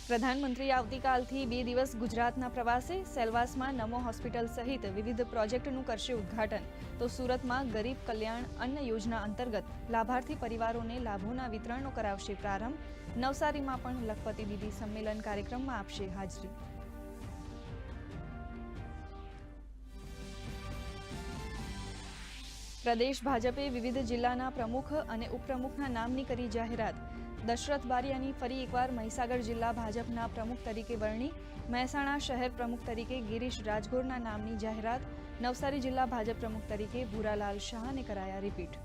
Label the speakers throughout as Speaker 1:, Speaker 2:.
Speaker 1: પ્રધાનમંત્રી આવતીકાલથી 2 દિવસ ગુજરાતના પ્રવાસે સેલવાસમાં નમો હોસ્પિટલ સહિત વિવિધ પ્રોજેક્ટનું કરશે ઉદ્ઘાટન. તો સુરતમાં ગરીબ કલ્યાણ અન્ન યોજના અંતર્ગત લાભાર્થી પરિવારોને લાભોના વિતરણનો કરાવશે પ્રારંભ. નવસારીમાં પણ લખપતિ દીદી સંમેલન કાર્યક્રમમાં આપશે હાજરી. પ્રદેશ ભાજપે વિવિધ જિલ્લાના પ્રમુખ અને ઉપપ્રમુખના નામની કરી જાહેરાત. દશરથ બારિયાની ફરી એકવાર મહીસાગર જિલ્લા ભાજપના પ્રમુખ તરીકે વરણી. મહેસાણા શહેર પ્રમુખ તરીકે ગિરીશ રાજગોરના નામની જાહેરાત. નવસારી જિલ્લા ભાજપ પ્રમુખ તરીકે ભૂરાલાલ શાહને કરાયા રિપીટ.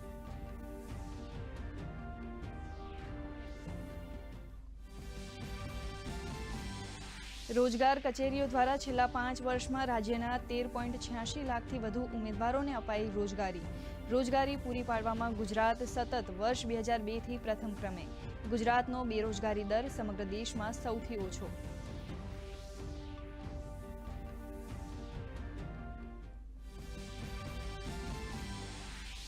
Speaker 1: રોજગાર કચેરીઓ દ્વારા છેલ્લા 5 વર્ષમાં રાજ્યના 13.86 લાખથી વધુ ઉમેદવારોને અપાઈ રોજગારી. રોજગારી પૂરી પાડવામાં ગુજરાત સતત વર્ષ 2002થી પ્રથમ ક્રમે. ગુજરાતનો બેરોજગારી દર સમગ્ર દેશમાં સૌથી ઓછો.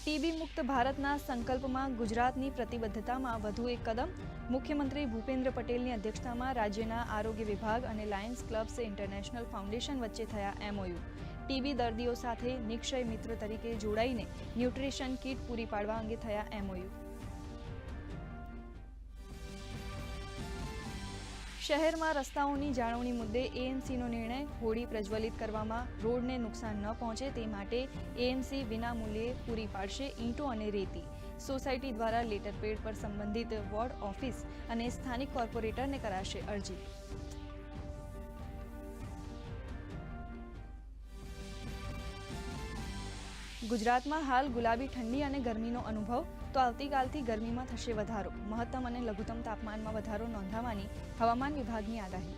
Speaker 1: ટીબી મુક્ત ભારતના સંકલ્પમાં ગુજરાતની પ્રતિબદ્ધતામાં વધુ એક કદમ. મુખ્યમંત્રી ભૂપેન્દ્ર પટેલની અધ્યક્ષતામાં રાજ્યના આરોગ્ય વિભાગ અને લાયન્સ ક્લબ્સ ઇન્ટરનેશનલ ફાઉન્ડેશન વચ્ચે થયા MOU. ટીબી દર્દીઓ સાથે નિક્ષય મિત્ર તરીકે જોડાઈને ન્યુટ્રિશન કીટ પૂરી પાડવા અંગે થયા MOU. શહેરમાં રસ્તાઓની જાળવણી મુદ્દે AMCનો નિર્ણય. હોળી પ્રજ્વલિત કરવામાં રોડને નુકસાન ન પહોંચે તે માટે AMC વિનામૂલ્યે પૂરી પાડશે ઈંટો અને રેતી. સોસાયટી દ્વારા લેટરપેડ પર સંબંધિત વોર્ડ ઓફિસ અને સ્થાનિક કોર્પોરેટરને કરાશે અરજી. ગુજરાતમાં હાલ ગુલાબી ઠંડી અને ગરમીનો અનુભવ. તો આવતીકાલથી ગરમીમાં થશે વધારો. મહત્તમ અને લઘુત્તમ તાપમાનમાં વધારો નોંધાવાની હવામાન વિભાગની આગાહી.